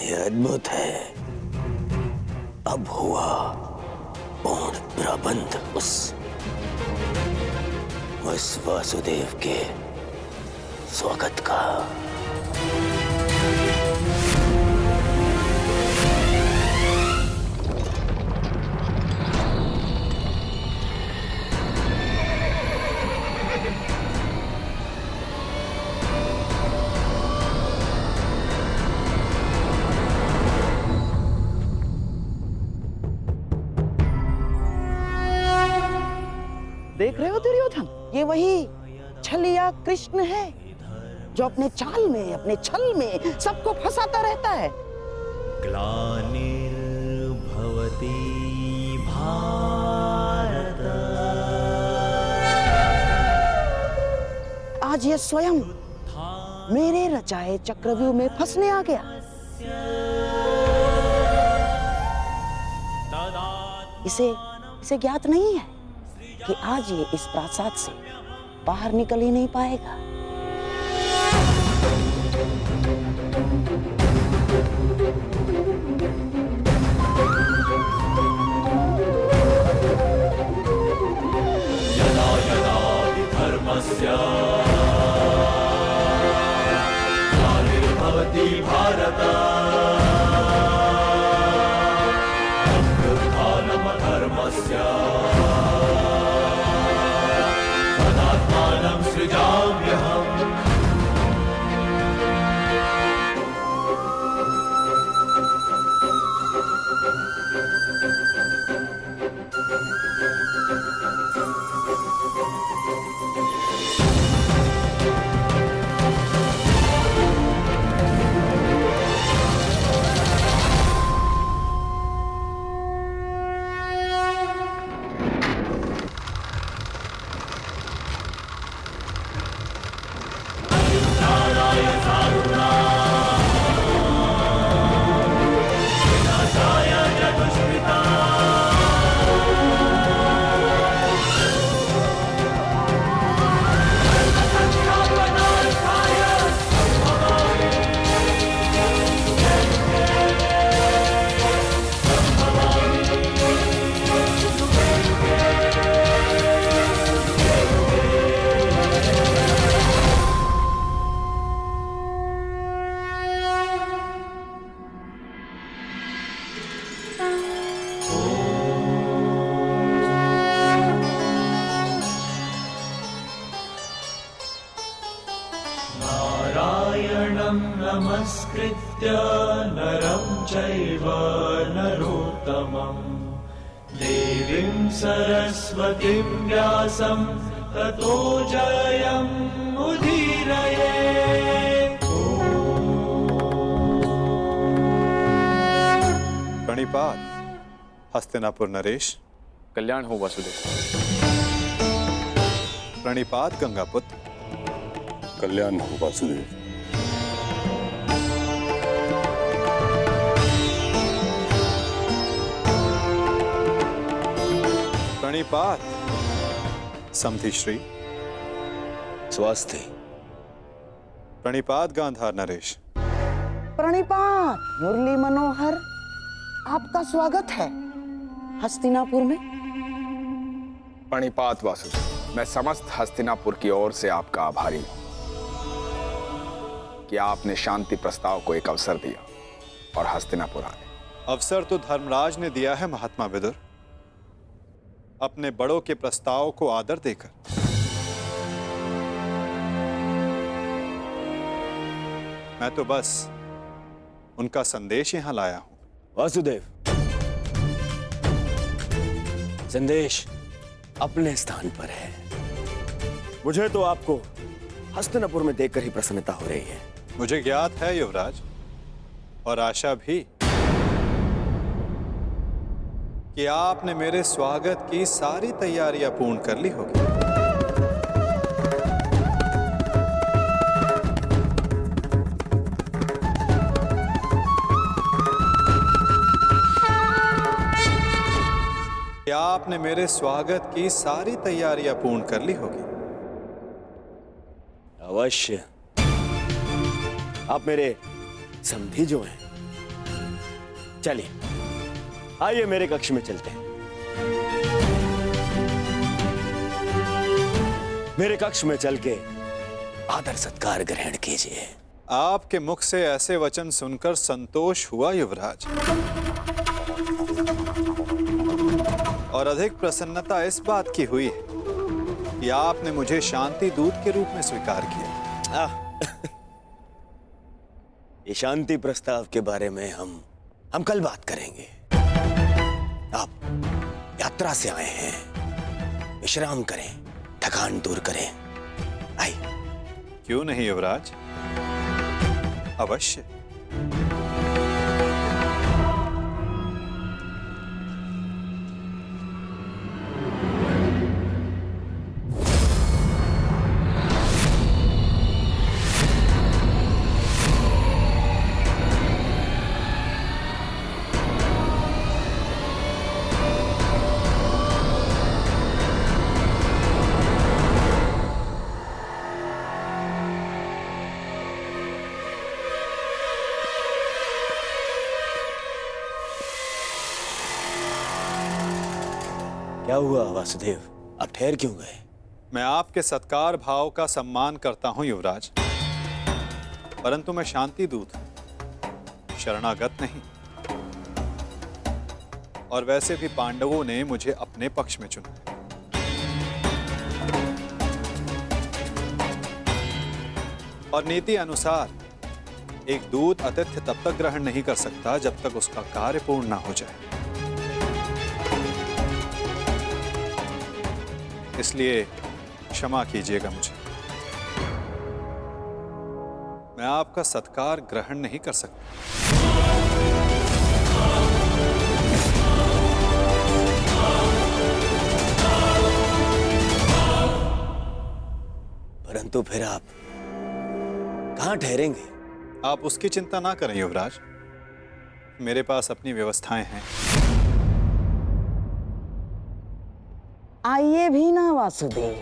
ये अद्भुत है। अब हुआ पूर्ण प्रबंध उस वासुदेव के स्वागत का। देख रहे हो दुर्योधन, ये वही छलिया कृष्ण है जो अपने चाल में, अपने छल में सबको फंसाता रहता है। ग्लानिर्भवति भारत। आज ये स्वयं मेरे रचाए चक्रव्यूह में फंसने आ गया। इसे ज्ञात नहीं है कि आज ये इस प्रासाद से बाहर निकल ही नहीं पाएगा। यदा यदा धर्मस्य ग्लानिर्भवति भारत अभ्युत्थानम् अधर्मस्य तदात्मानं सृजाम्यहम्। नारायणं नमस्कृत्य नरं चैव नरोत्तमं देवीं सरस्वतीं व्यासं ततो जयमुदीरयेत्। प्रणिपात हस्तिनापुर नरेश। कल्याण हो वासुदेव। प्रणिपात गंगापुत्र। कल्याण हो वासुदेव। प्रणिपात समधि श्री। स्वास्थ्य। प्रणिपात गांधार नरेश। प्रणिपात मुरली मनोहर, आपका स्वागत है हस्तिनापुर में। प्रणिपात वासुदेव, मैं समस्त हस्तिनापुर की ओर से आपका आभारी हूं कि आपने शांति प्रस्ताव को एक अवसर दिया और हस्तिनापुर आए। अवसर तो धर्मराज ने दिया है महात्मा विदुर, अपने बड़ों के प्रस्ताव को आदर देकर। मैं तो बस उनका संदेश यहां लाया हूं। वासुदेव, संदेश अपने स्थान पर है। मुझे तो आपको हस्तिनापुर में देखकर ही प्रसन्नता हो रही है। मुझे ज्ञात है युवराज, और आशा भी कि आपने मेरे स्वागत की सारी तैयारियां पूर्ण कर ली होगी। क्या आपने मेरे स्वागत की सारी तैयारियां पूर्ण कर ली होगी? अवश्य। आप मेरे समधी जो हैं, चलिए आइए मेरे कक्ष में चलते हैं। मेरे कक्ष में चल के आदर सत्कार ग्रहण कीजिए। आपके मुख से ऐसे वचन सुनकर संतोष हुआ युवराज, और अधिक प्रसन्नता इस बात की हुई है कि आपने मुझे शांति दूत के रूप में स्वीकार किया। ये शांति प्रस्ताव के बारे में हम कल बात करेंगे। आप यात्रा से आए हैं, विश्राम करें, थकान दूर करें। आइए। क्यों नहीं युवराज, अवश्य। क्या हुआ वासुदेव, आप ठहर क्यों गए? मैं आपके सत्कार भाव का सम्मान करता हूं युवराज, परंतु मैं शांति दूत हूं, शरणागत नहीं। और वैसे भी पांडवों ने मुझे अपने पक्ष में चुना। और नीति अनुसार एक दूत आतिथ्य तब तक ग्रहण नहीं कर सकता जब तक उसका कार्य पूर्ण ना हो जाए। इसलिए क्षमा कीजिएगा मुझे, मैं आपका सत्कार ग्रहण नहीं कर सकता। परंतु फिर आप कहां ठहरेंगे? आप उसकी चिंता ना करें युवराज, मेरे पास अपनी व्यवस्थाएं हैं। आइए भी ना वासुदेव,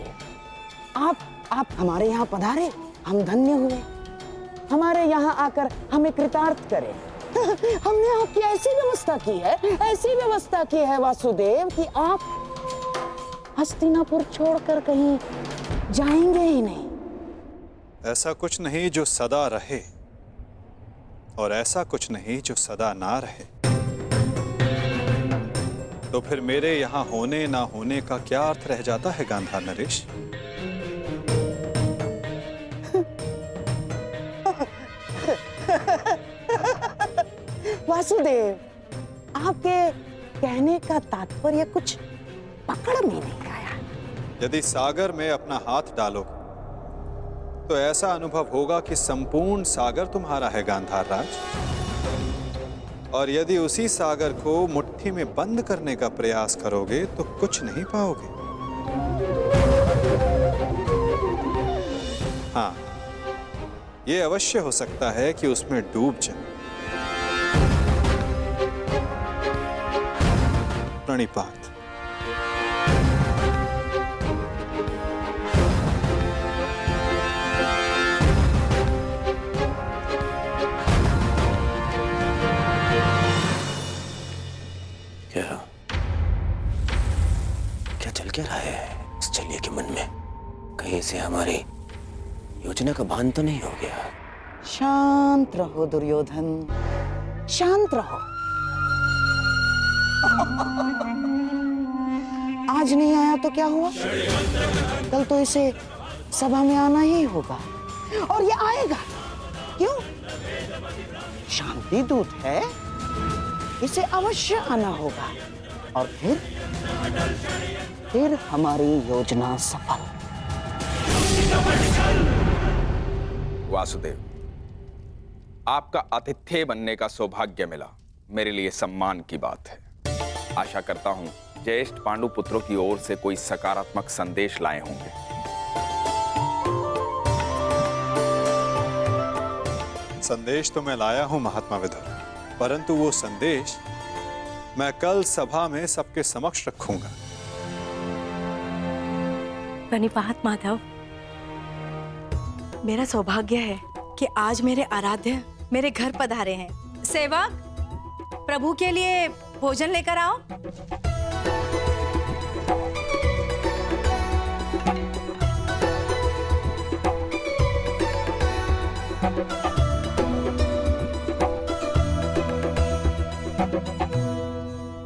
आप हमारे यहाँ पधारे, हम धन्य हुए। हमारे यहाँ आकर हमें कृतार्थ करें। हमने आपकी ऐसी व्यवस्था की है वासुदेव कि आप हस्तिनापुर छोड़कर कहीं जाएंगे ही नहीं। ऐसा कुछ नहीं जो सदा रहे, और ऐसा कुछ नहीं जो सदा ना रहे। तो फिर मेरे यहाँ होने ना होने का क्या अर्थ रह जाता है गांधार नरेश? वासुदेव, आपके कहने का तात्पर्य कुछ पकड़ में नहीं आया। यदि सागर में अपना हाथ डालोगे तो ऐसा अनुभव होगा कि संपूर्ण सागर तुम्हारा है गांधार राज। और यदि उसी सागर को मुट्ठी में बंद करने का प्रयास करोगे तो कुछ नहीं पाओगे। हाँ, यह अवश्य हो सकता है कि उसमें डूब जाए। प्रणिपात। क्या चल क्या रहा है इस छलिए के मन में? कहीं से हमारी योजना का भान तो नहीं हो गया? शांत रहो दुर्योधन, शांत रहो। आज नहीं आया तो क्या हुआ, कल तो इसे सभा में आना ही होगा, और ये आएगा। क्यों? शांति दूत है, इसे अवश्य आना होगा, और फिर हमारी योजना सफल। वासुदेव, आपका आतिथ्य बनने का सौभाग्य मिला, मेरे लिए सम्मान की बात है। आशा करता हूं ज्येष्ठ पांडु पुत्रों की ओर से कोई सकारात्मक संदेश लाए होंगे। संदेश तो मैं लाया हूं महात्मा विदुर, परंतु वो संदेश मैं कल सभा में सबके समक्ष रखूंगा। प्रणिपात माधव, मेरा सौभाग्य है कि आज मेरे आराध्य मेरे घर पधारे हैं। सेवक, प्रभु के लिए भोजन लेकर आओ।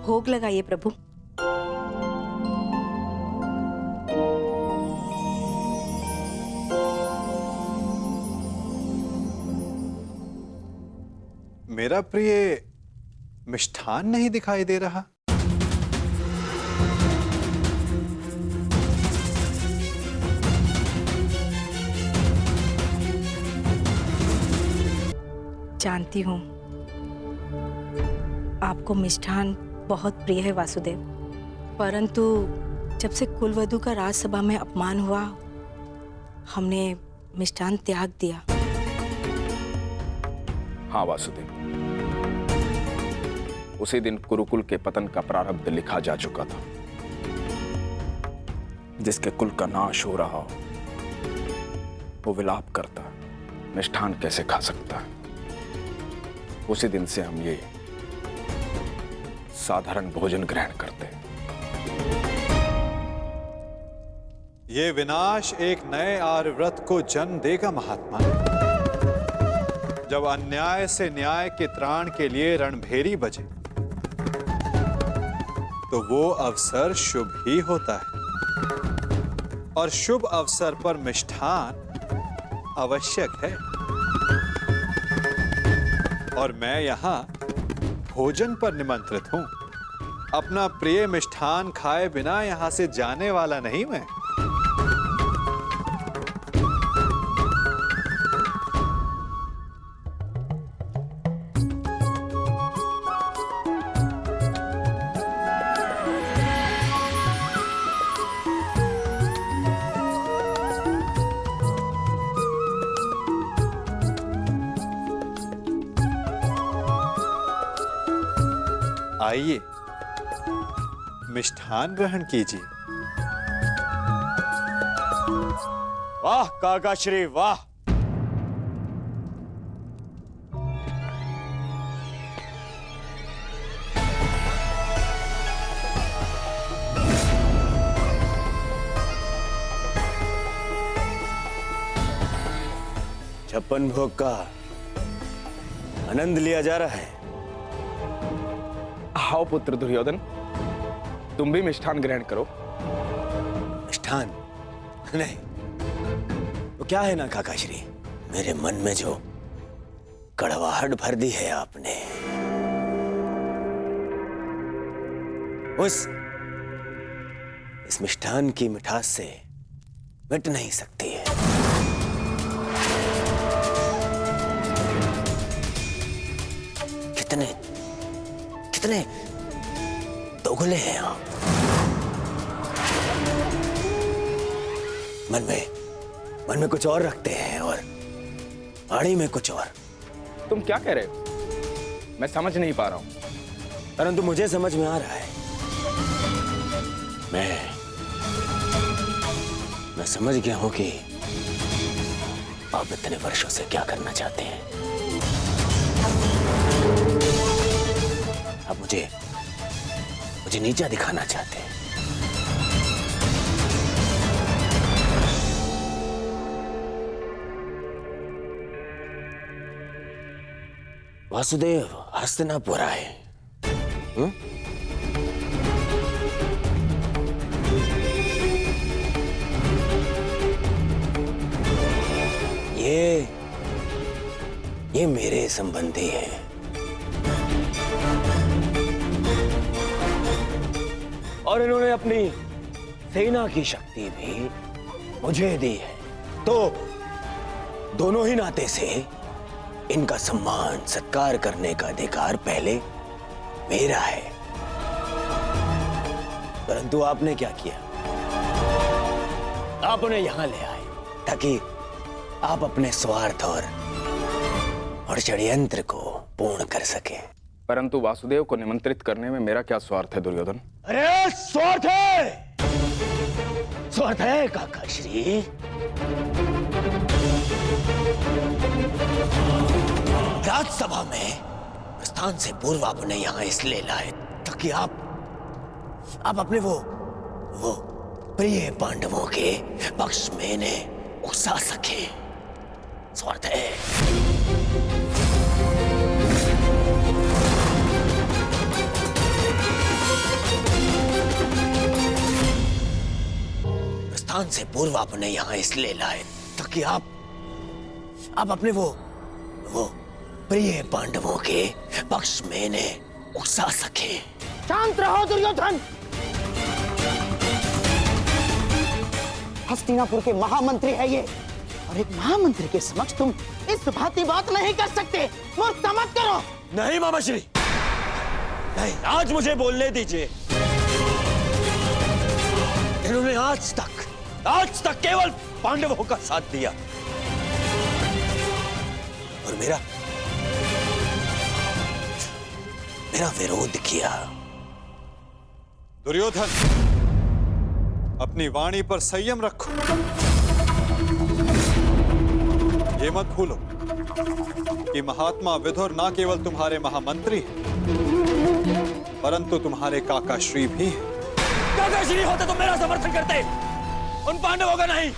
भोग लगाइए प्रभु। मेरा प्रिय मिष्ठान नहीं दिखाई दे रहा। जानती हूँ आपको मिष्ठान बहुत प्रिय है वासुदेव, परंतु जब से कुलवधू का राजसभा में अपमान हुआ, हमने मिष्ठान त्याग दिया। हाँ वासुदेव, उसी दिन कुरुकुल के पतन का प्रारब्ध लिखा जा चुका था। जिसके कुल का नाश हो रहा हो वो विलाप करता है, मिष्ठान कैसे खा सकता है। उसी दिन से हम ये साधारण भोजन ग्रहण करते हैं। ये विनाश एक नए आर्यव्रत को जन्म देगा महात्मा। जब अन्याय से न्याय के त्राण के लिए रणभेरी बजे तो वो अवसर शुभ ही होता है, और शुभ अवसर पर मिष्ठान आवश्यक है। और मैं यहां भोजन पर निमंत्रित हूं। अपना प्रिय मिष्ठान खाए बिना यहां से जाने वाला नहीं मैं। आइए मिष्ठान ग्रहण कीजिए। वाह काका श्री वाह। छप्पन भोग का आनंद लिया जा रहा है। आओ पुत्र दुर्योधन, तुम भी मिष्ठान ग्रहण करो। मिष्ठान नहीं तो क्या है ना काकाश्री, मेरे मन में जो कड़वाहट भर दी है आपने, इस मिष्ठान की मिठास से मिट नहीं सकती है। कितने कितने दोगले हैं आप। मन में कुछ और रखते हैं और वाणी में कुछ और। तुम क्या कह रहे हो? मैं समझ नहीं पा रहा हूं। परंतु मुझे समझ में आ रहा है। मैं समझ गया हूं कि आप इतने वर्षों से क्या करना चाहते हैं। आप मुझे नीचा दिखाना चाहते हैं। वासुदेव हस्तिनापुर आए। ये मेरे संबंधी हैं। और इन्होंने अपनी सेना की शक्ति भी मुझे दी है, तो दोनों ही नाते से इनका सम्मान सत्कार करने का अधिकार पहले मेरा है। परंतु आपने क्या किया? आप उन्हें यहां ले आए ताकि आप अपने स्वार्थ और षड्यंत्र को पूर्ण कर सके। परंतु वासुदेव को निमंत्रित करने में मेरा क्या स्वार्थ है दुर्योधन? अरे स्वार्थ है काका श्री। राजसभा में स्थान से पूर्व आपने यहाँ इसलिए लाए ताकि आप अपने वो प्रिय पांडवों के पक्ष में इन्हें उकसा सके। स्वार्थ है। प्रस्थान से पूर्व आपने यहाँ इसलिए लाए ताकि आप अपने वो प्रिय पांडवों के पक्ष में इन्हें उकसा सके। शांत रहो दुर्योधन। हस्तिनापुर के महामंत्री है ये, और एक महामंत्री के समक्ष तुम इस भांति बात नहीं कर सकते। मूर्खता मत करो। नहीं मामाश्री, नहीं, आज मुझे बोलने दीजिए। इन्होंने आज तक केवल पांडवों का साथ दिया और मेरा विरोध किया। दुर्योधन, अपनी वाणी पर संयम रखो। ये मत भूलो कि महात्मा विदुर न केवल तुम्हारे महामंत्री परंतु तुम्हारे काकाश्री भी हैं। काकाश्री होते तो मेरा समर्थन करते, उन पांडवों का नहीं।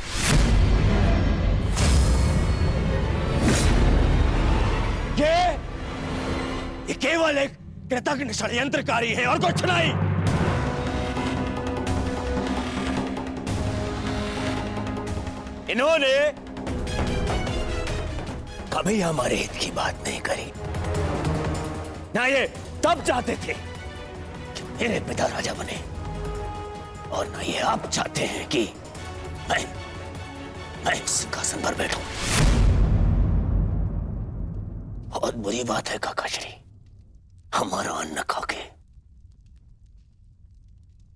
ये केवल एक कृतज्ञ षड्यंत्रकारी है और कुछ नहीं। इन्होंने कभी हमारे हित की बात नहीं करी। ना ये तब चाहते थे कि मेरे पिता राजा बने, और ना ये आप चाहते हैं कि मैं सिंहासन पर बैठूं। बहुत बुरी बात है काकाश्री, हमारा अन्न खाके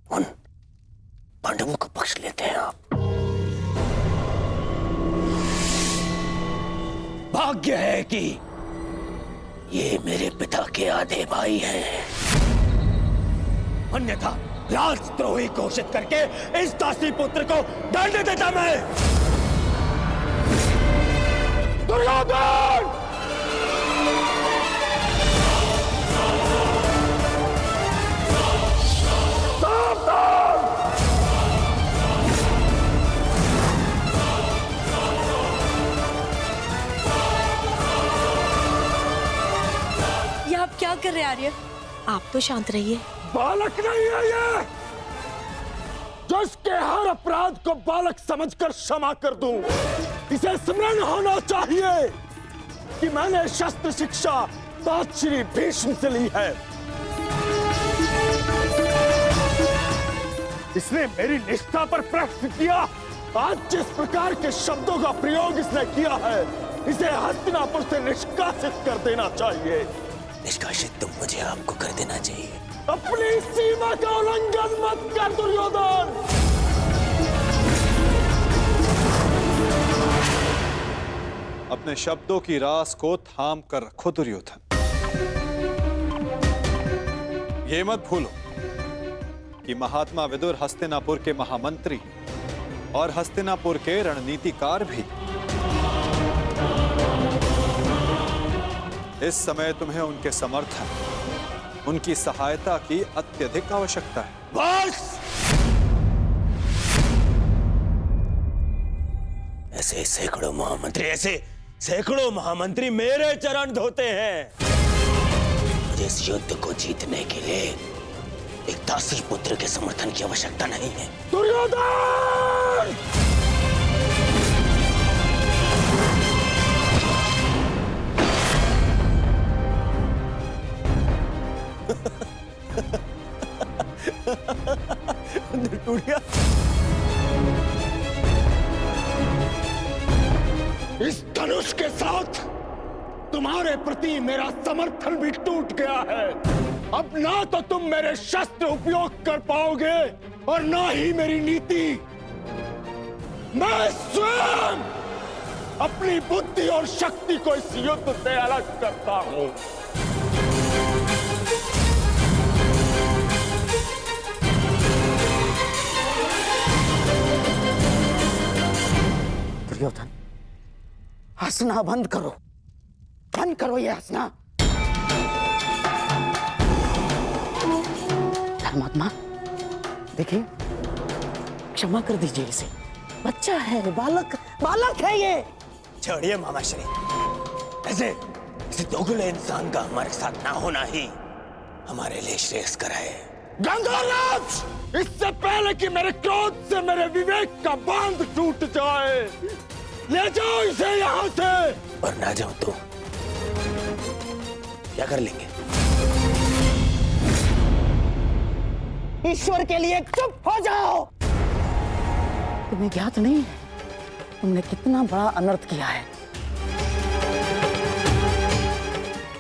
उन पांडवों का पक्ष लेते हैं आप। भाग्य है कि ये मेरे पिता के आधे भाई हैं, अन्यथा राजद्रोही घोषित करके इस दासी पुत्र को दंड देता मैं। दुर्योधन! ये आप क्या कर रहे हैं आर्य? आप तो शांत रहिए। बालक नहीं है ये, जो इसके हर अपराध को बालक समझकर क्षमा कर दूं। इसे स्मरण होना चाहिए कि मैंने शस्त्र शिक्षा तात श्री भीष्म से ली है। इसने मेरी निष्ठा पर प्रश्न किया। आज जिस प्रकार के शब्दों का प्रयोग इसने किया है, इसे हस्तिनापुर से निष्कासित कर देना चाहिए। निष्कासित तो मुझे आपको कर देना चाहिए। अपनी सीमा का उल्लंघन मत कर दुर्योधन। अपने शब्दों की रास को थाम कर रखो दुर्योधन। ये मत भूलो कि महात्मा विदुर हस्तिनापुर के महामंत्री और हस्तिनापुर के रणनीतिकार भी। इस समय तुम्हें उनके समर्थन, उनकी सहायता की अत्यधिक आवश्यकता है। बस! ऐसे सैकड़ों महामंत्री मेरे चरण धोते हैं। मुझे इस युद्ध को जीतने के लिए एक दासी पुत्र के समर्थन की आवश्यकता नहीं है। दुर्योधन! टूटिया, इस धनुष के साथ तुम्हारे प्रति मेरा समर्थन भी टूट गया है। अब ना तो तुम मेरे शस्त्र उपयोग कर पाओगे और ना ही मेरी नीति। मैं स्वयं अपनी बुद्धि और शक्ति को इस युद्ध से अलग करता हूं। दुर्योधन, हंसना बंद करो ये हंसना। धर्मात्मा, देखिए, क्षमा कर दीजिए इसे। बच्चा है, बालक है ये। छोड़िए मामा श्री, ऐसे दोगले इंसान का हमारे साथ ना होना ही हमारे लिए श्रेयस्कर है। गंगाराज, इससे पहले कि मेरे क्रोध से मेरे विवेक का बांध टूट जाए, ले जाओ इसे यहाँ से। और ना जाओ तो क्या कर लेंगे? ईश्वर के लिए चुप हो जाओ। तुम्हें ज्ञात नहीं है तुमने कितना बड़ा अनर्थ किया है।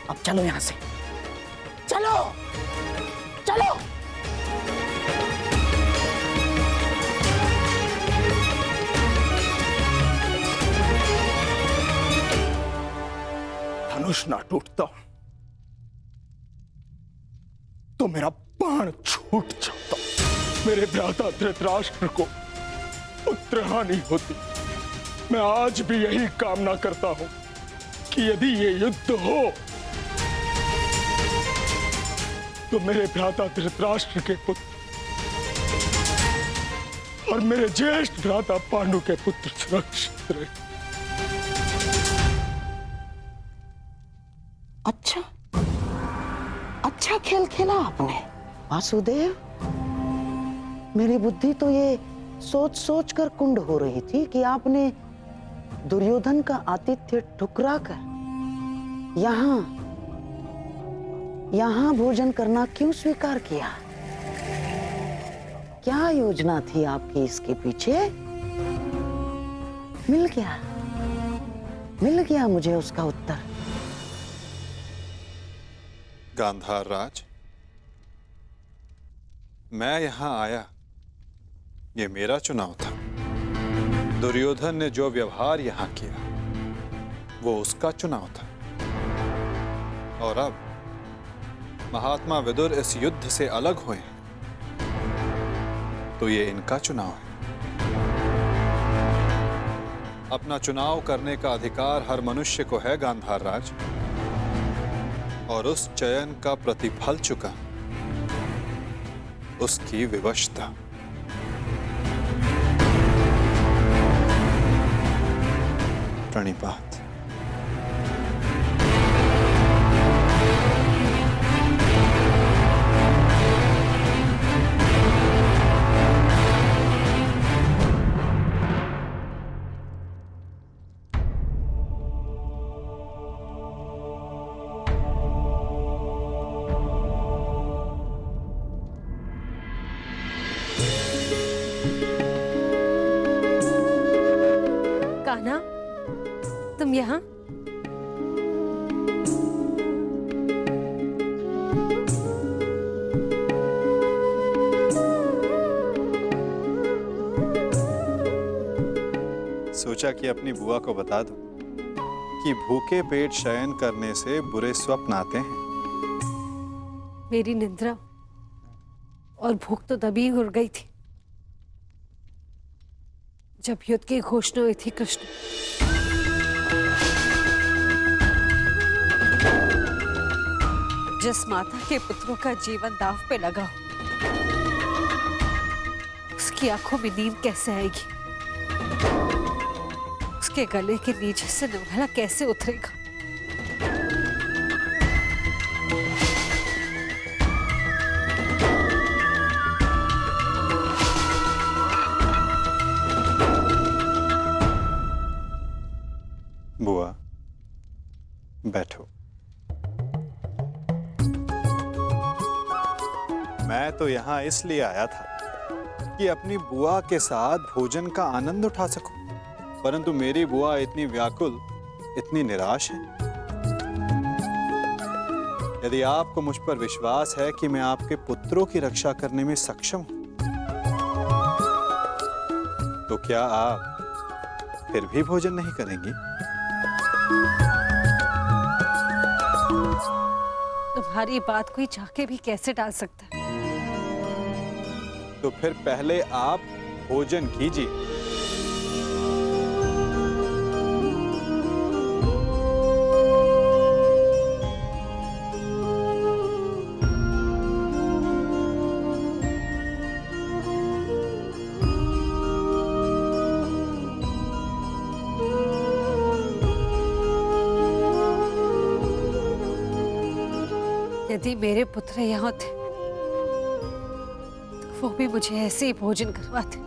अब चलो यहां से, चलो चलो। धनुष ना टूटता तो मेरा बाण छूट जाता। मेरे भ्राता धृतराष्ट्र को पुत्र हानि होती। मैं आज भी यही कामना करता हूं कि यदि ये युद्ध हो तो मेरे भ्राता धृतराष्ट्र के पुत्र और मेरे ज्येष्ठ भ्राता पांडु के पुत्र सुरक्षित रहे। अच्छा खेल खेला आपने वासुदेव। मेरी बुद्धि तो ये सोच सोच कर कुंड हो रही थी कि आपने दुर्योधन का आतिथ्य ठुकरा कर यहां भोजन करना क्यों स्वीकार किया। क्या योजना थी आपकी इसके पीछे? मिल गया मुझे उसका उत्तर। गांधार राज, मैं यहां आया ये मेरा चुनाव था। दुर्योधन ने जो व्यवहार यहां किया वो उसका चुनाव था। और अब महात्मा विदुर इस युद्ध से अलग हुए तो ये इनका चुनाव है। अपना चुनाव करने का अधिकार हर मनुष्य को है गांधार राज, और उस चयन का प्रतिफल चुका उसकी विवशता। प्रणिपात। कान्हा, तुम यहाँ? सोचा कि अपनी बुआ को बता दूं कि भूखे पेट शयन करने से बुरे स्वप्न आते हैं। मेरी निद्रा और भूख तो तभी उड़ गई थी जब युद्ध की घोषणा हुई थी। कृष्ण, जिस माता के पुत्रों का जीवन दांव पे लगा हो, उसकी आंखों में नींद कैसे आएगी? उसके गले के नीचे से निर्मला कैसे उतरेगा? बुआ, बैठो। मैं तो यहां इसलिए आया था कि अपनी बुआ के साथ भोजन का आनंद उठा सकूं, परंतु मेरी बुआ इतनी व्याकुल, इतनी निराश है। यदि आपको मुझ पर विश्वास है कि मैं आपके पुत्रों की रक्षा करने में सक्षम हूं, तो क्या आप फिर भी भोजन नहीं करेंगी? तुम्हारी बात कोई चाह भी कैसे टाल सकता है? तो फिर पहले आप भोजन कीजिए। यदि मेरे पुत्र यहाँ होते तो वो भी मुझे ऐसे ही भोजन करवाते।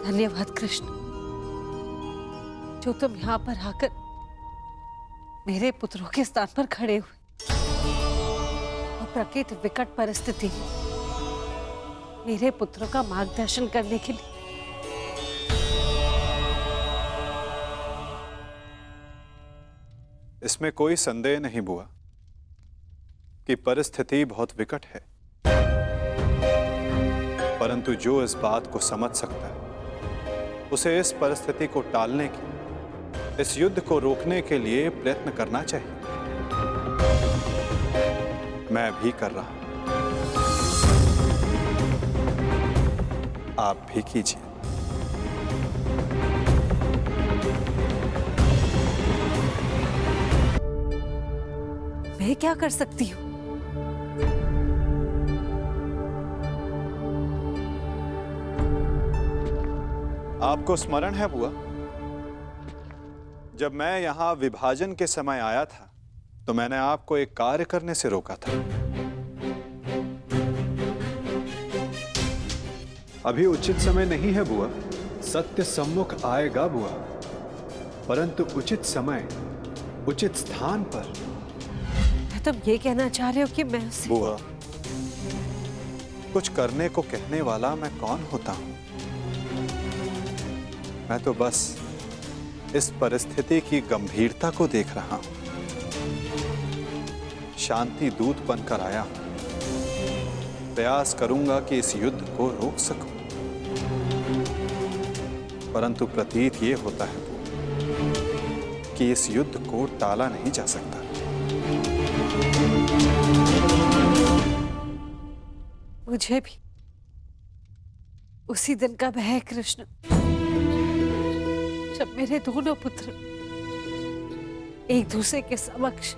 धन्यवाद कृष्ण, जो तुम यहाँ पर आकर मेरे पुत्रों के स्थान पर खड़े हुए और प्रकृत विकट परिस्थिति में मेरे पुत्रों का मार्गदर्शन करने के लिए। इसमें कोई संदेह नहीं बुआ कि परिस्थिति बहुत विकट है, परंतु जो इस बात को समझ सकता है उसे इस परिस्थिति को टालने की, इस युद्ध को रोकने के लिए प्रयत्न करना चाहिए। मैं भी कर रहा हूं, आप भी कीजिए। मैं क्या कर सकती हूँ? आपको स्मरण है बुआ, जब मैं यहां विभाजन के समय आया था तो मैंने आपको एक कार्य करने से रोका था। अभी उचित समय नहीं है बुआ, सत्य सम्मुख आएगा बुआ, परंतु उचित समय उचित स्थान पर। तुम ये कहना चाह रहे हो कि मैं उसे... बुआ, कुछ करने को कहने वाला मैं कौन होता हूं? मैं तो बस इस परिस्थिति की गंभीरता को देख रहा हूं। शांति दूत बनकर आया हूं। प्रयास करूंगा कि इस युद्ध को रोक सकूं, परंतु प्रतीत ये होता है कि इस युद्ध को टाला नहीं जा सकता। मुझे भी उसी दिन का भय है कृष्ण, जब मेरे दोनों पुत्र एक दूसरे के समक्ष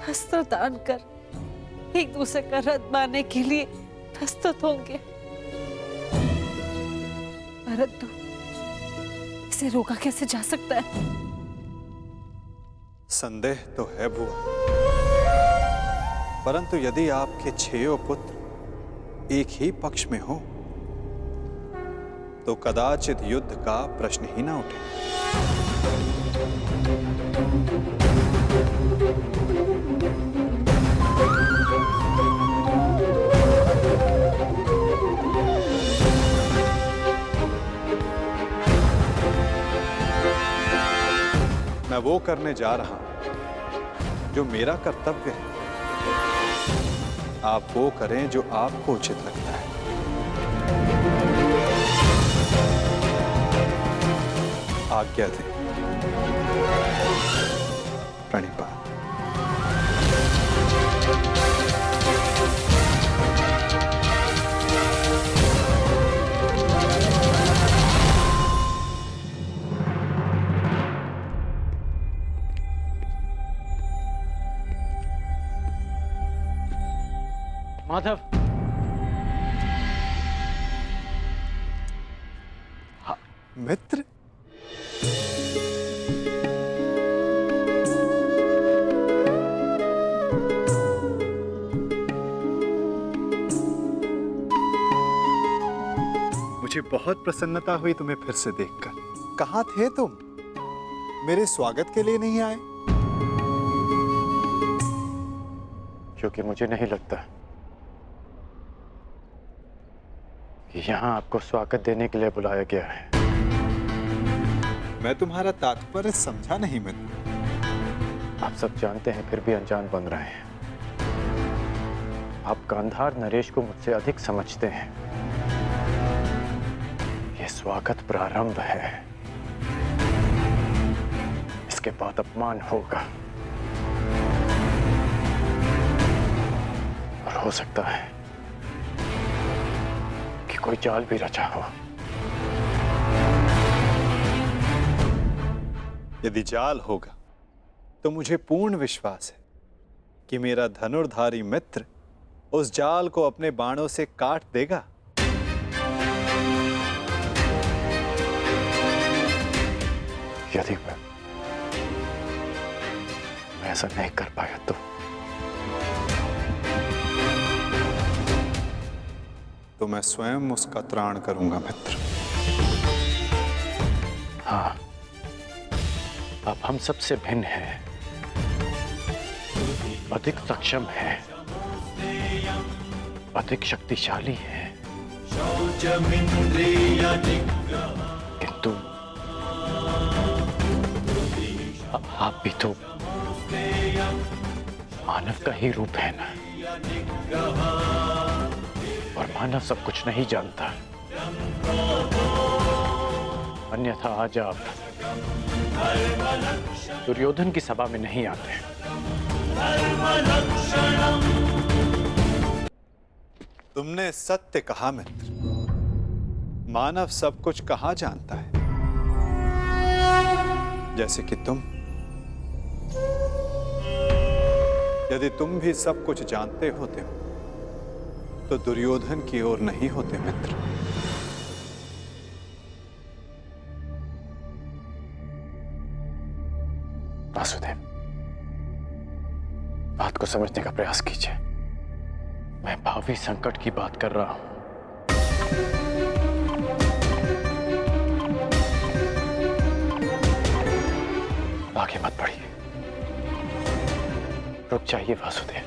अस्त्र दान कर एक दूसरे का रथ बांधने के लिए प्रस्तुत होंगे, परंतु इसे रोका कैसे जा सकता है? संदेह तो है बुआ, परंतु यदि आपके 6 पुत्र एक ही पक्ष में हो तो कदाचित युद्ध का प्रश्न ही ना उठे। मैं वो करने जा रहा हूं जो मेरा कर्तव्य है। आप वो करें जो आपको उचित लगता है। आज्ञा दें। प्रणिपात। माधव, मित्र, मुझे बहुत प्रसन्नता हुई तुम्हें फिर से देखकर। कहाँ थे तुम? मेरे स्वागत के लिए नहीं आए? क्योंकि मुझे नहीं लगता कि यहाँ आपको स्वागत देने के लिए बुलाया गया है। मैं तुम्हारा तात्पर्य समझा नहीं मित्र। आप सब जानते हैं फिर भी अनजान बन रहे हैं। आप गांधार नरेश को मुझसे अधिक समझते हैं। ये स्वागत प्रारंभ है, इसके बाद अपमान होगा और हो सकता है कि कोई जाल भी रचा हो। यदि जाल होगा तो मुझे पूर्ण विश्वास है कि मेरा धनुर्धारी मित्र उस जाल को अपने बाणों से काट देगा। यदि मैं ऐसा नहीं कर पाया तो मैं स्वयं उसका त्राण करूंगा मित्र। हाँ, अब हम सबसे भिन्न हैं, अधिक सक्षम हैं, अधिक शक्तिशाली हैं, किंतु आप भी तो मानव का ही रूप है ना, और मानव सब कुछ नहीं जानता। अन्यथा आज आप दुर्योधन की सभा में नहीं आते। तुमने सत्य कहा मित्र, मानव सब कुछ कहाँ जानता है। जैसे कि तुम, यदि तुम भी सब कुछ जानते होते तो दुर्योधन की ओर नहीं होते मित्र। वासुदेव, बात को समझने का प्रयास कीजिए। मैं भावी संकट की बात कर रहा हूं। आगे मत बढ़िए, रुक जाइए वासुदेव।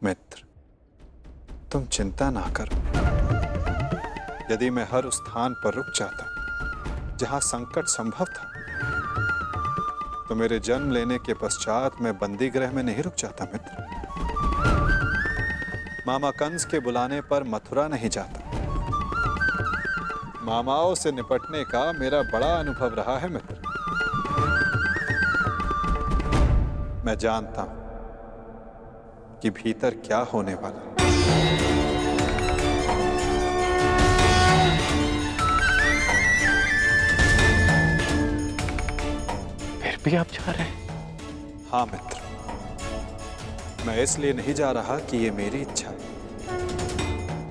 मित्र, तुम चिंता ना करो। यदि मैं हर उस स्थान पर रुक जाता जहां संकट संभव था, तो मेरे जन्म लेने के पश्चात मैं बंदी गृह में नहीं रुक जाता मित्र। मामा कंस के बुलाने पर मथुरा नहीं जाता। मामाओं से निपटने का मेरा बड़ा अनुभव रहा है मित्र। मैं जानता हूं कि भीतर क्या होने वाला है। फिर भी आप जा रहे हैं? हाँ मित्र, मैं इसलिए नहीं जा रहा कि ये मेरी इच्छा है।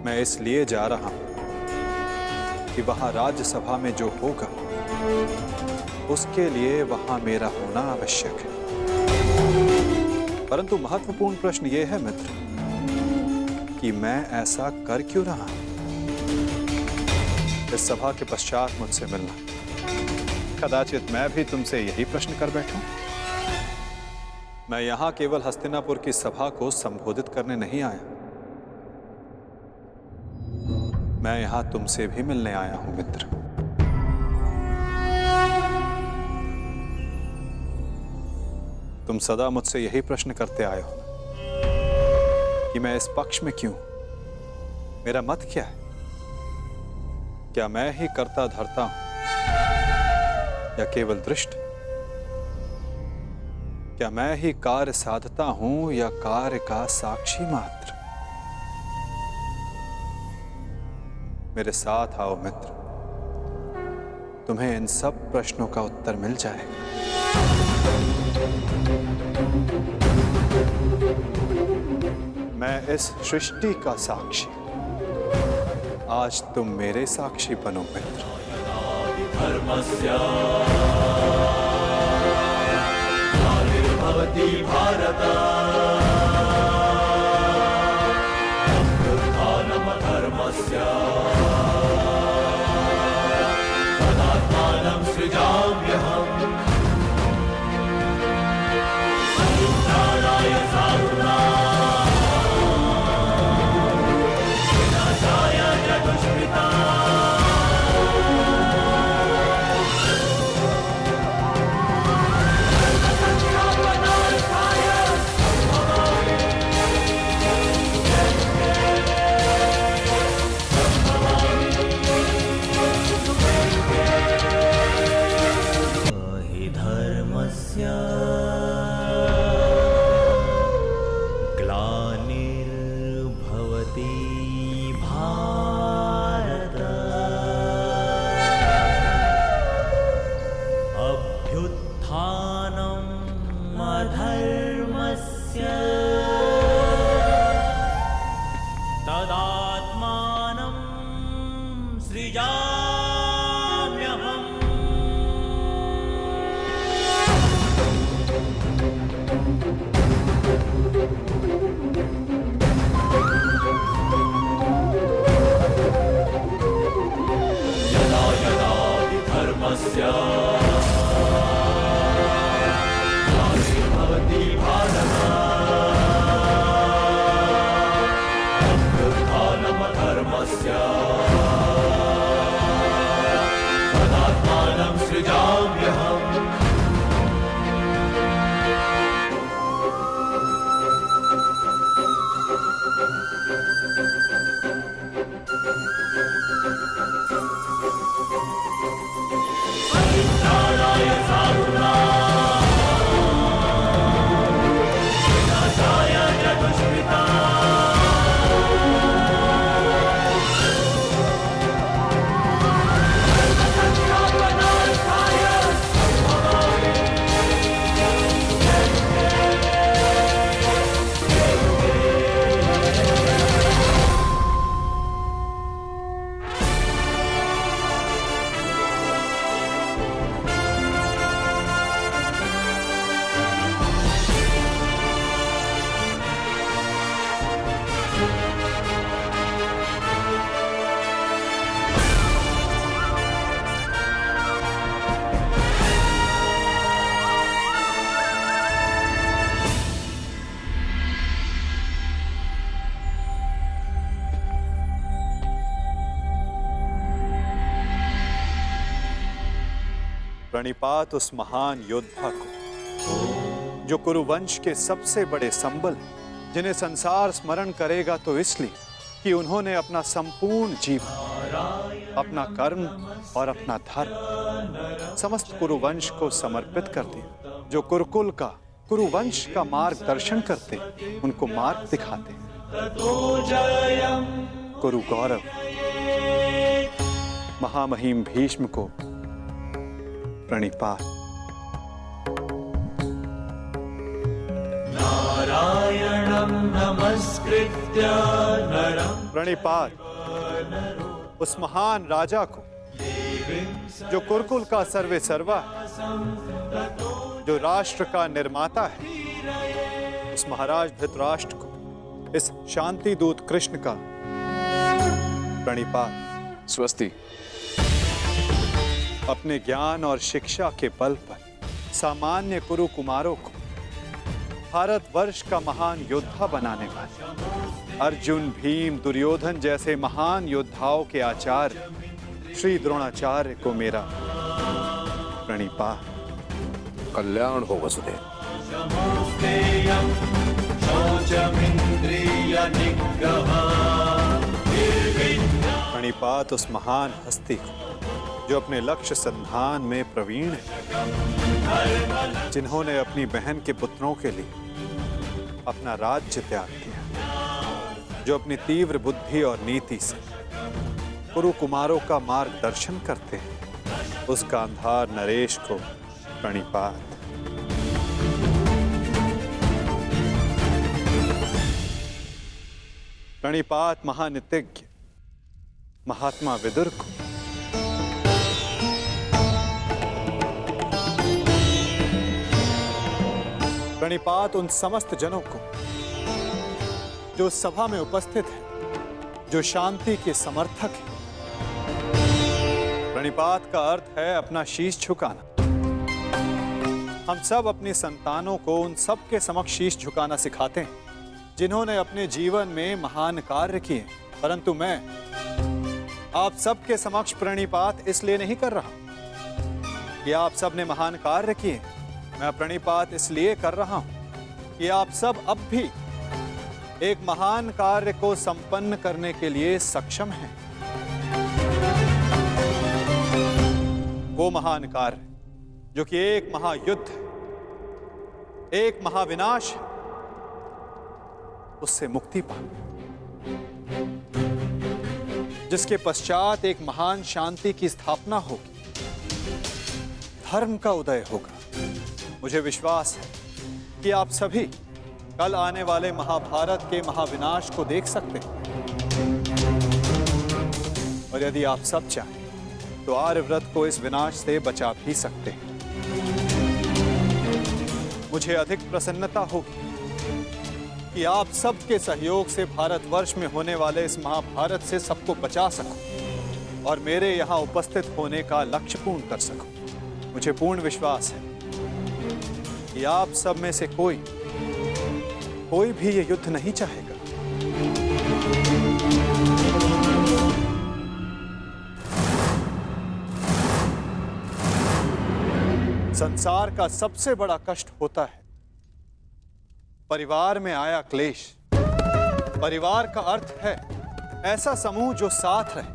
मैं इसलिए जा रहा हूं कि वहां राज्यसभा में जो होगा उसके लिए वहां मेरा होना आवश्यक है। परंतु महत्वपूर्ण प्रश्न यह है मित्र कि मैं ऐसा कर क्यों रहा हूं। इस सभा के पश्चात मुझसे मिलना, कदाचित मैं भी तुमसे यही प्रश्न कर बैठूं। मैं यहां केवल हस्तिनापुर की सभा को संबोधित करने नहीं आया, मैं यहां तुमसे भी मिलने आया हूं मित्र। तुम सदा मुझसे यही प्रश्न करते आए हो कि मैं इस पक्ष में क्यों, मेरा मत क्या है। क्या मैं ही कर्ता धर्ता हूं या केवल दृष्ट? क्या मैं ही कार्य साधता हूं या कार्य का साक्षी मात्र? मेरे साथ आओ मित्र, तुम्हें इन सब प्रश्नों का उत्तर मिल जाएगा। मैं इस सृष्टि का साक्षी, आज तुम मेरे साक्षी बनो मित्र। भवति भारत उत्थानम धर्मस्य तदात्मानं सृजाम्यहम् परित्राणाय साधूनां विनाशाय च दुष्कृताम्। धर्मस्य तदात्मानं सृजाम्यहम्। यदा यदा हि धर्मस्य ग्लानिर्भवति भारत अभ्युत्थानमधर्मस्य तदात्मानं सृजाम्यहम्। परित्राणाय साधूनां विनाशाय च प्रणिपात उस महान योद्धा को जो कुरुवंश के सबसे बड़े संबल हैं, जिन्हें संसार स्मरण करेगा तो इसलिए कि उन्होंने अपना संपूर्ण जीवन, अपना कर्म और अपना धर्म समस्त कुरुवंश को समर्पित कर दिया। जो कुरुकुल का, कुरुवंश का मार्गदर्शन करते, उनको मार्ग दिखाते। कुरु गौरव महामहिम भीष्म को प्रणिपात। नारायणं नमस्कृत्य नरं प्रणिपात उस महान राजा को जो कुरुकुल का सर्वे सर्वा है, जो राष्ट्र का निर्माता है, उस महाराज धृतराष्ट्र को, इस शांति दूत कृष्ण का प्रणिपात। स्वस्ति। अपने ज्ञान और शिक्षा के बल पर सामान्य कुरु कुमारों को भारतवर्ष का महान योद्धा बनाने वाले अर्जुन, भीम, दुर्योधन जैसे महान योद्धाओं के आचार्य श्री द्रोणाचार्य को मेरा प्रणिपात। कल्याण हो वसुदेव। प्रणिपात उस महान हस्ती को जो अपने लक्ष्य संधान में प्रवीण है, जिन्होंने अपनी बहन के पुत्रों के लिए अपना राज्य त्याग किया, जो अपनी तीव्र बुद्धि और नीति से कुरु कुमारों का मार्गदर्शन करते हैं, उस गांधार नरेश को प्रणिपात। प्रणिपात महानितिज्ञ महात्मा विदुर को। प्रणिपात उन समस्त जनों को जो सभा में उपस्थित हैं, जो शांति के समर्थक हैं। प्रणिपात का अर्थ है अपना शीश झुकाना। हम सब अपनी संतानों को उन सब के समक्ष शीश झुकाना सिखाते हैं जिन्होंने अपने जीवन में महान कार्य किए, परंतु मैं आप सबके समक्ष प्रणिपात इसलिए नहीं कर रहा कि आप सब ने महान कार्य किए। मैं प्रणिपात इसलिए कर रहा हूं कि आप सब अब भी एक महान कार्य को संपन्न करने के लिए सक्षम हैं। वो महान कार्य जो कि एक महायुद्ध, एक महाविनाश है, उससे मुक्ति पाना, जिसके पश्चात एक महान शांति की स्थापना होगी, धर्म का उदय होगा। मुझे विश्वास है कि आप सभी कल आने वाले महाभारत के महाविनाश को देख सकते हैं। और यदि आप सब चाहें तो आर्यव्रत को इस विनाश से बचा भी सकते हैं। मुझे अधिक प्रसन्नता होगी कि आप सबके सहयोग से भारतवर्ष में होने वाले इस महाभारत से सबको बचा सकूं और मेरे यहाँ उपस्थित होने का लक्ष्य पूर्ण कर सकूं। मुझे पूर्ण विश्वास है कि आप सब में से कोई भी ये युद्ध नहीं चाहेगा। संसार का सबसे बड़ा कष्ट होता है परिवार में आया क्लेश। परिवार का अर्थ है ऐसा समूह जो साथ रहे,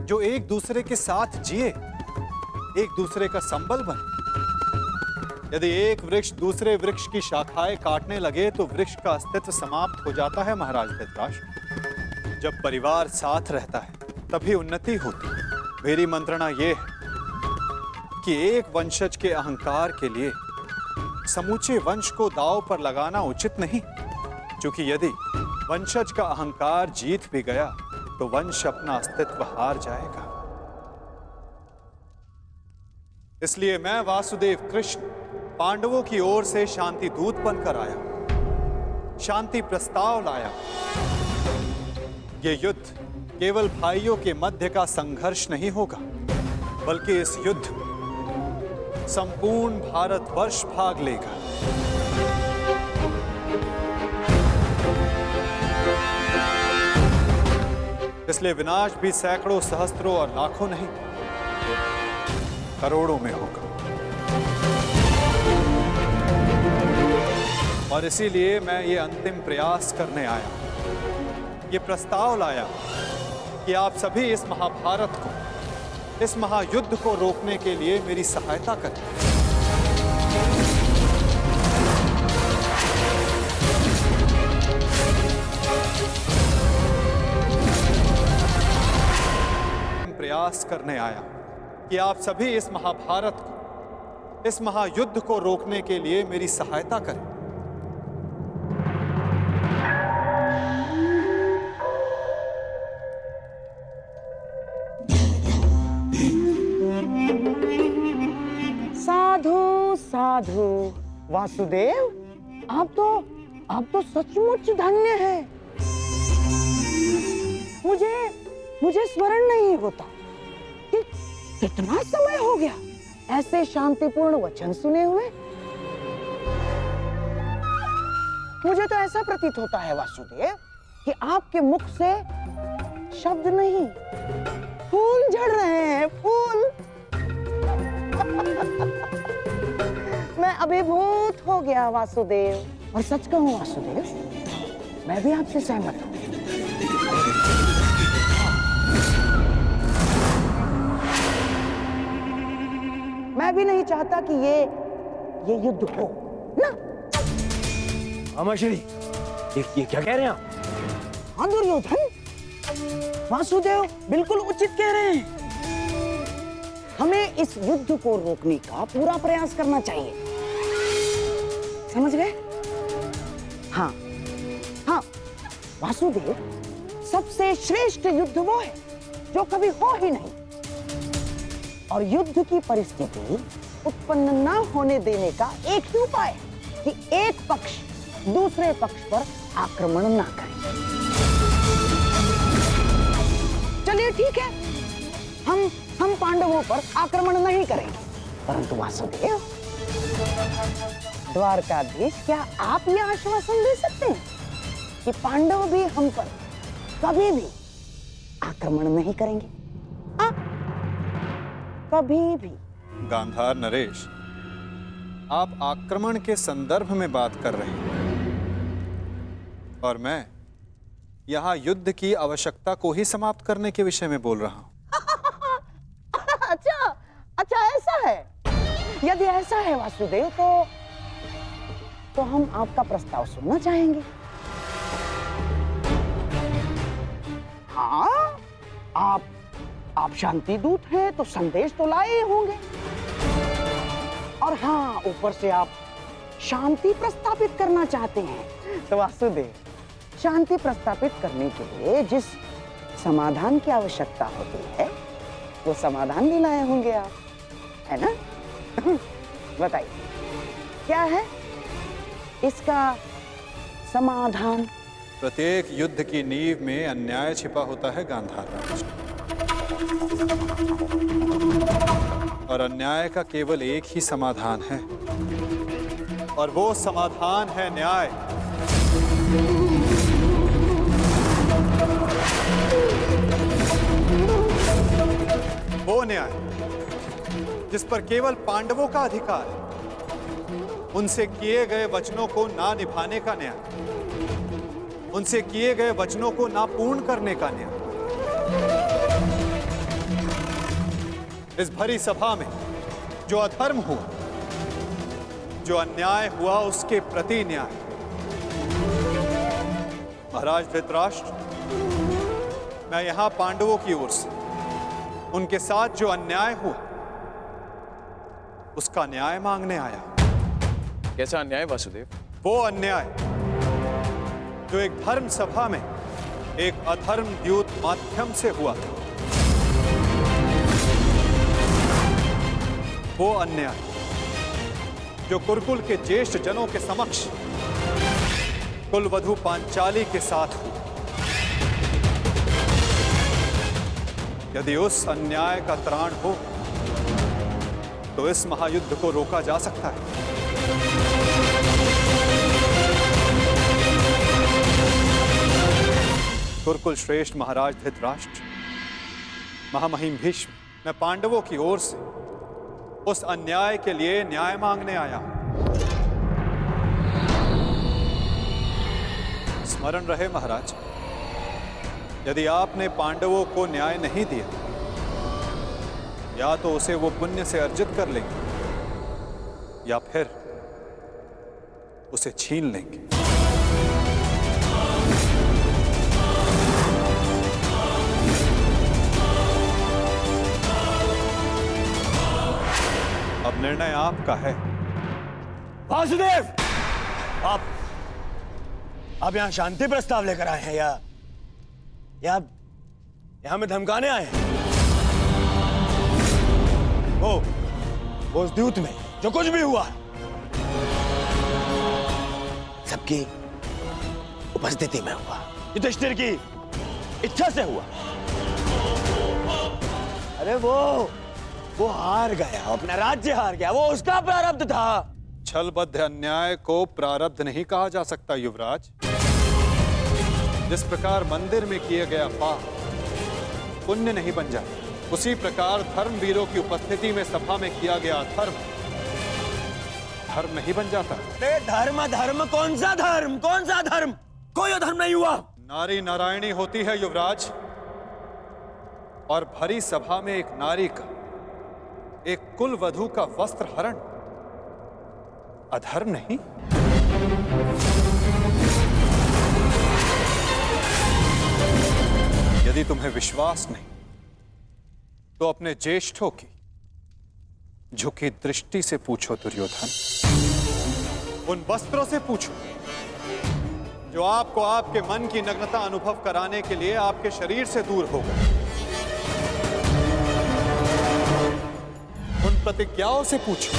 जो एक दूसरे के साथ जिए, एक दूसरे का संबल बने। यदि एक वृक्ष दूसरे वृक्ष की शाखाएं काटने लगे तो वृक्ष का अस्तित्व समाप्त हो जाता है महाराज धृतराष्ट्र। जब परिवार साथ रहता है तभी उन्नति होती है। मेरी मंत्रणा यह है कि एक वंशज के अहंकार के लिए समूचे वंश को दांव पर लगाना उचित नहीं, क्योंकि यदि वंशज का अहंकार जीत भी गया तो वंश अपना अस्तित्व हार जाएगा। इसलिए मैं वासुदेव कृष्ण पांडवों की ओर से शांति दूत बनकर आया, शांति प्रस्ताव लाया। ये युद्ध केवल भाइयों के मध्य का संघर्ष नहीं होगा, बल्कि इस युद्ध में संपूर्ण भारतवर्ष भाग लेगा। इसलिए विनाश भी सैकड़ों, सहस्त्रों और लाखों नहीं, करोड़ों में होगा। और इसीलिए मैं ये अंतिम प्रयास करने आया, ये प्रस्ताव लाया कि आप सभी इस महाभारत को, इस महायुद्ध को रोकने के लिए मेरी सहायता करें। प्रयास करने आया कि आप सभी इस महाभारत को, इस महायुद्ध को रोकने के लिए मेरी सहायता करें। साधु साधु वासुदेव, आप तो सचमुच धन्य हैं। मुझे स्मरण नहीं होता कि कितना समय हो गया ऐसे शांतिपूर्ण वचन सुने हुए। मुझे तो ऐसा प्रतीत होता है वासुदेव कि आपके मुख से शब्द नहीं, फूल झड़ रहे हैं, फूल। मैं अभिभूत हो गया वासुदेव। और सच कहूं वासुदेव, मैं भी आपसे सहमत हूं। मैं भी नहीं चाहता कि ये युद्ध हो ना। अमाश्री, ये क्या कह रहे हैं आप? हाँ दुर्योधन, वासुदेव बिल्कुल उचित कह रहे हैं। हमें इस युद्ध को रोकने का पूरा प्रयास करना चाहिए, समझ गए? हाँ हाँ वासुदेव, सबसे श्रेष्ठ युद्ध वो है जो कभी हो ही नहीं। और युद्ध की परिस्थिति उत्पन्न न होने देने का एक ही उपाय है कि एक पक्ष दूसरे पक्ष पर आक्रमण ना करे। चलिए ठीक है, हम पांडवों पर आक्रमण नहीं करेंगे, परंतु वासुदेव, द्वारकाधीश, क्या आप यह आश्वासन दे सकते हैं कि पांडव भी हम पर कभी भी आक्रमण नहीं करेंगे? कभी भी। गांधार नरेश, आप आक्रमण के संदर्भ में बात कर रहे हैं और मैं यहाँ युद्ध की आवश्यकता को ही समाप्त करने के विषय में बोल रहा हूँ। अच्छा ऐसा है। यदि ऐसा है वासुदेव, तो हम आपका प्रस्ताव सुनना चाहेंगे। हाँ, आप शांति दूत हैं तो संदेश तो लाए ही होंगे। और हाँ, ऊपर से आप शांति प्रस्थापित करना चाहते हैं। तो वासुदेव, शांति प्रस्थापित करने के लिए जिस समाधान की आवश्यकता होती है वो समाधान भी लाए होंगे आप, है ना? बताइए क्या है इसका समाधान? प्रत्येक युद्ध की नींव में अन्याय छिपा होता है गांधार राज, और अन्याय का केवल एक ही समाधान है, और वो समाधान है न्याय। वो न्याय जिस पर केवल पांडवों का अधिकार है, उनसे किए गए वचनों को ना निभाने का न्याय, उनसे किए गए वचनों को ना पूर्ण करने का न्याय। इस भरी सभा में जो अधर्म हुआ, जो अन्याय हुआ, उसके प्रति न्याय। महाराज धृतराष्ट्र, मैं यहां पांडवों की ओर से उनके साथ जो अन्याय हुआ उसका न्याय मांगने आया। कैसा अन्याय वासुदेव? वो अन्याय जो एक धर्म सभा में एक अधर्म द्यूत माध्यम से हुआ था। वो अन्याय जो कुरुकुल के ज्येष्ठ जनों के समक्ष कुलवधू पांचाली के साथ हुआ। यदि उस अन्याय का त्राण हो तो इस महायुद्ध को रोका जा सकता है। कुरुकुल श्रेष्ठ महाराज धृतराष्ट्र, महामहिम भीष्म, मैं पांडवों की ओर से उस अन्याय के लिए न्याय मांगने आया हूं। स्मरण रहे महाराज, यदि आपने पांडवों को न्याय नहीं दिया, या तो उसे वो पुण्य से अर्जित कर लेंगे या फिर उसे छीन लेंगे। अब निर्णय आपका है। वासुदेव, आप यहां शांति प्रस्ताव लेकर आए हैं या हमें धमकाने आए हैं? वो उस द्यूत में जो कुछ भी हुआ सबकी उपस्थिति में हुआ, युधिष्ठिर की इच्छा से हुआ। अरे वो हार गया, अपना राज्य हार गया, वो उसका प्रारब्ध था। छलबद्ध अन्याय को प्रारब्ध नहीं कहा जा सकता युवराज। जिस प्रकार मंदिर में किया गया पाप पुण्य नहीं बन जाता, उसी प्रकार धर्मवीरों की उपस्थिति में सभा में किया गया धर्म नहीं बन जाता। धर्म कौन सा धर्म? कोई धर्म नहीं हुआ। नारी नारायणी होती है युवराज, और भरी सभा में एक नारी का, एक कुल वधू का वस्त्र हरण अधर्म नहीं? यदि तुम्हें विश्वास नहीं तो अपने ज्येष्ठों की झुकी दृष्टि से पूछो दुर्योधन। उन वस्त्रों से पूछो जो आपको आपके मन की नग्नता अनुभव कराने के लिए आपके शरीर से दूर हो गए। उन प्रतिज्ञाओं से पूछो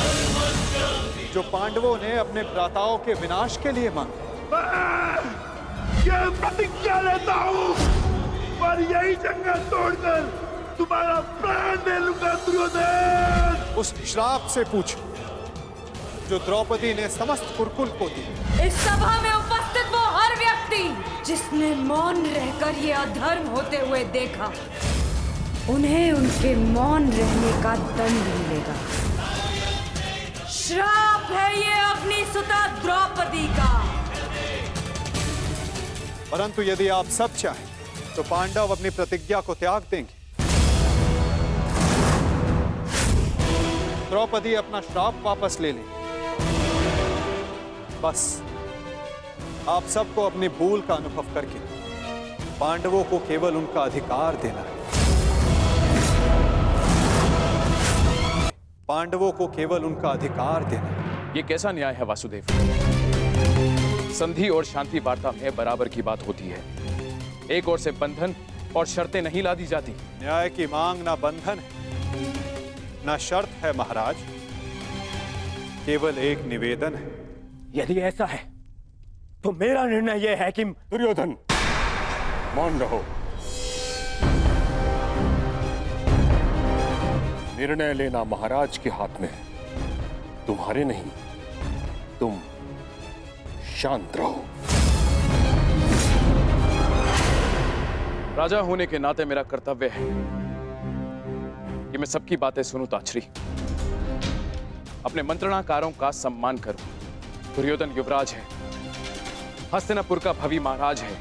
जो पांडवों ने अपने भ्राताओं के विनाश के लिए मांगी। ये प्रतिज्ञा लेता हूं और यही जंगल तोड़कर तुम्हारा प्राण दे लूंगा दुर्योधन। उस श्राप से पूछो जो द्रौपदी ने समस्त कुरुकुल को दी। इस सभा में उपस्थित वो हर व्यक्ति जिसने मौन रहकर ये अधर्म होते हुए देखा, उन्हें उनके मौन रहने का दंड मिलेगा। श्राप है ये अग्निसुता द्रौपदी का। परंतु यदि आप सब चाहें तो पांडव अपनी प्रतिज्ञा को त्याग देंगे। द्रौपदी अपना श्राप वापस ले लेंगे। बस आप सबको अपनी भूल का अनुभव करके पांडवों को केवल उनका अधिकार देना है। पांडवों को केवल उनका अधिकार देना है। ये कैसा न्याय है वासुदेव? संधि और शांति वार्ता में बराबर की बात होती है। एक ओर से बंधन और शर्तें नहीं ला दी जाती। न्याय की मांग ना बंधन है ना शर्त है महाराज, केवल एक निवेदन है। यदि ऐसा है तो मेरा निर्णय यह है कि दुर्योधन, मौन रहो। निर्णय लेना महाराज के हाथ में है, तुम्हारे नहीं। तुम शांत रहो। राजा होने के नाते मेरा कर्तव्य है कि मैं सबकी बातें सुनूं ताछरी, अपने मंत्रणाकारों का सम्मान करूं। दुर्योधन युवराज है, हस्तिनापुर का भवी महाराज है,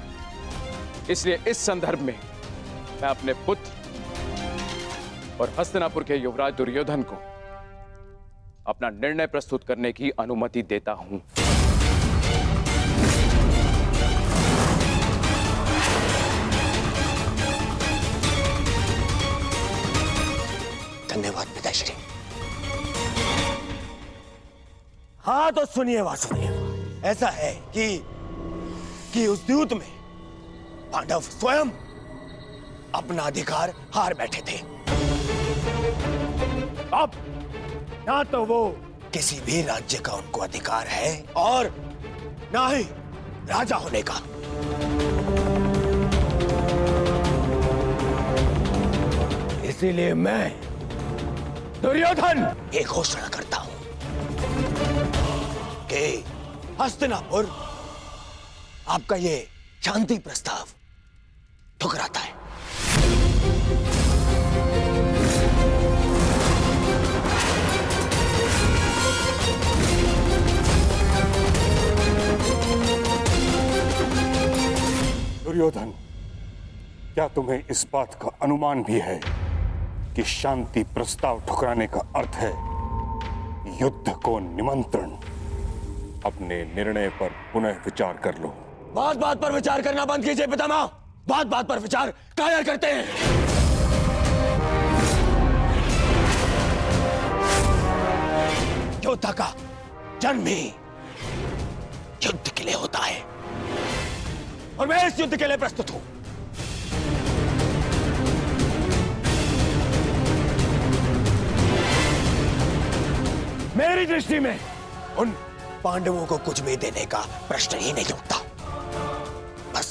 इसलिए इस संदर्भ में मैं अपने पुत्र और हस्तिनापुर के युवराज दुर्योधन को अपना निर्णय प्रस्तुत करने की अनुमति देता हूं। धन्यवाद पिताश्री। हाँ तो सुनिए वासुदेव, ऐसा है कि उस युद्ध में पांडव स्वयं अपना अधिकार हार बैठे थे। अब ना तो वो किसी भी राज्य का उनको अधिकार है और ना ही राजा होने का। इसीलिए मैं दुर्योधन ये घोषणा करता हूं कि हस्तिनापुर आपका ये शांति प्रस्ताव ठुकराता है। दुर्योधन, क्या तुम्हें इस बात का अनुमान भी है कि शांति प्रस्ताव ठुकराने का अर्थ है युद्ध को निमंत्रण? अपने निर्णय पर पुनः विचार कर लो। बात बात पर विचार करना बंद कीजिए पितामह। बात बात पर विचार कायर करते हैं। योद्धा का जन्म ही युद्ध के लिए होता है और मैं इस युद्ध के लिए प्रस्तुत हूं। मेरी दृष्टि में उन पांडवों को कुछ भी देने का प्रश्न ही नहीं उठता। बस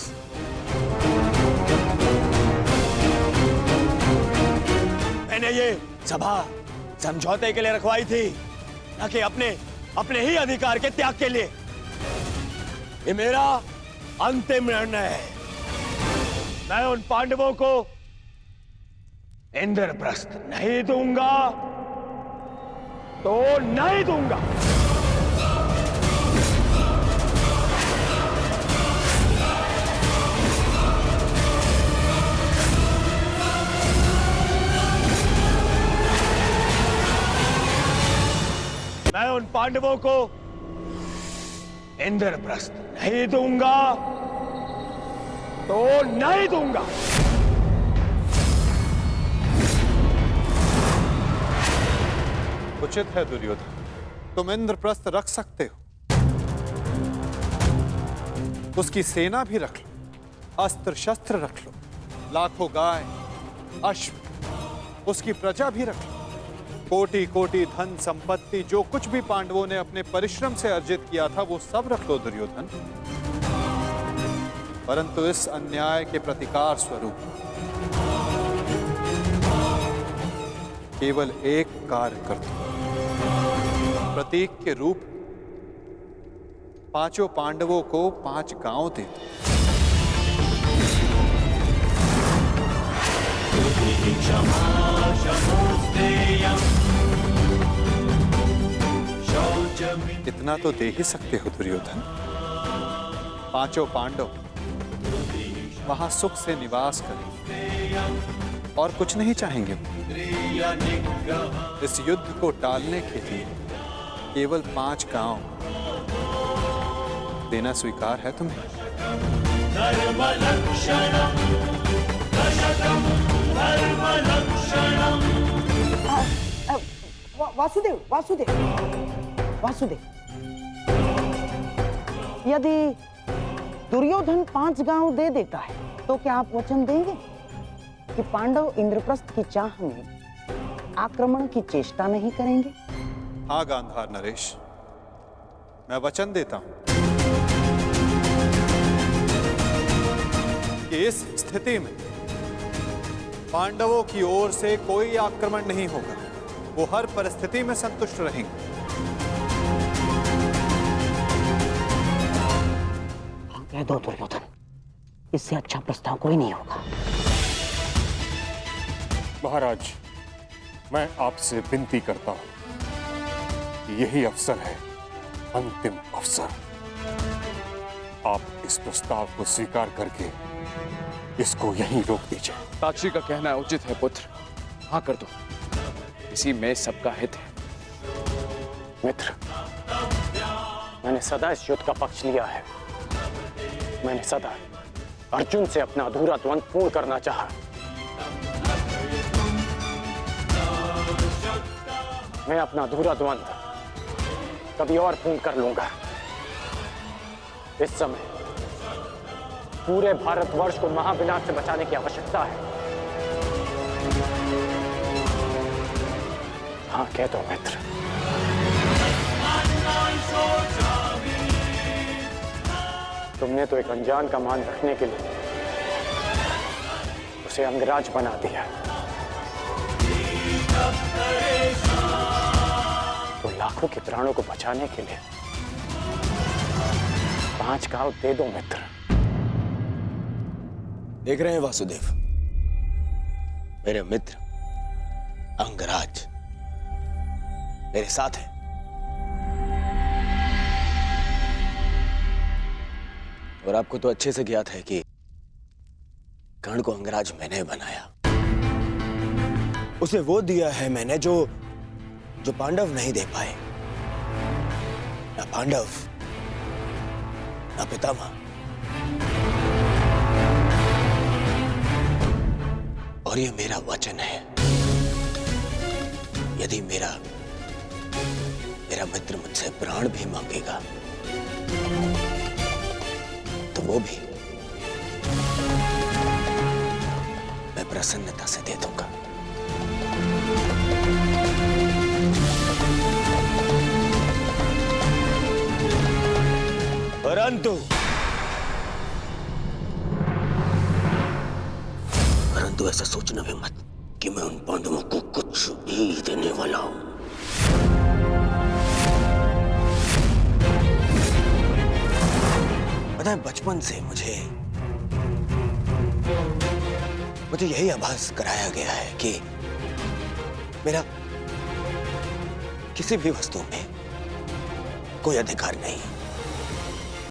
मैंने ये सभा समझौते के लिए रखवाई थी, न कि अपने ही अधिकार के त्याग के लिए। ये मेरा अंतिम निर्णय है। मैं उन पांडवों को इंद्रप्रस्थ नहीं दूंगा तो नहीं दूंगा। मैं उन पांडवों को इंद्रप्रस्थ नहीं दूंगा तो नहीं दूंगा। उचित है दुर्योधन, तुम इंद्रप्रस्थ रख सकते हो, उसकी सेना भी रख लो, अस्त्र शस्त्र रख लो, लाखों गाय अश्व, उसकी प्रजा भी रख लो, कोटि कोटि धन संपत्ति, जो कुछ भी पांडवों ने अपने परिश्रम से अर्जित किया था वो सब रख लो दुर्योधन। परंतु इस अन्याय के प्रतिकार स्वरूप केवल एक कार्य कर दो। प्रतीक के रूप पांचों पांडवों को 5 गांव दे दो। इतना तो दे ही सकते हो दुर्योधन। 5 पांडव वहां सुख से निवास करें और कुछ नहीं चाहेंगे। इस युद्ध को टालने के लिए केवल 5 गांव देना स्वीकार है तुम्हें? वासुदेव वासुदेव वासुदेव यदि दुर्योधन 5 गांव दे देता है तो क्या आप वचन देंगे कि पांडव इंद्रप्रस्थ की चाह में आक्रमण की चेष्टा नहीं करेंगे? हाँ गांधार नरेश, मैं वचन देता हूं कि इस स्थिति में पांडवों की ओर से कोई आक्रमण नहीं होगा। वो हर परिस्थिति में संतुष्ट रहेंगे। कह दो दुर्योधन, इससे अच्छा प्रस्ताव कोई नहीं होगा। महाराज, मैं आपसे विनती करता हूं कि यही अवसर है, अंतिम अवसर। आप इस प्रस्ताव को स्वीकार करके इसको यहीं रोक दीजिए। ताक्षी का कहना उचित है पुत्र, हाँ कर दो, इसी में सबका हित है। मित्र, मैंने सदा इस युद्ध का पक्ष लिया है। मैंने सदा अर्जुन से अपना अधूरा द्वंद्व पूर्ण करना चाहा। मैं अपना अधूरा द्वंद्व कभी और पूर्ण कर लूंगा। इस समय पूरे भारतवर्ष को महाविनाश से बचाने की आवश्यकता है। हाँ कह दो मित्र। तुमने तो एक अनजान का मान रखने के लिए उसे अंगराज बना दिया, तो लाखों के प्राणों को बचाने के लिए 5 गांव दे दो मित्र। देख रहे हैं वासुदेव, मेरे मित्र अंगराज मेरे साथ है। और आपको तो अच्छे से ज्ञात है कि कर्ण को अंगराज मैंने बनाया। उसे वो दिया है मैंने जो पांडव नहीं दे पाए। ना पांडव, ना पितामह। और ये मेरा वचन है, यदि मेरा मित्र मुझसे प्राण भी मांगेगा तो वो भी मैं प्रसन्नता से दे दूंगा। परंतु ऐसा सोचना भी मत कि मैं उन पांडवों को कुछ भी देने वाला हूं। पता है, बचपन से मुझे यही आभास कराया गया है कि मेरा किसी भी वस्तु में कोई अधिकार नहीं है।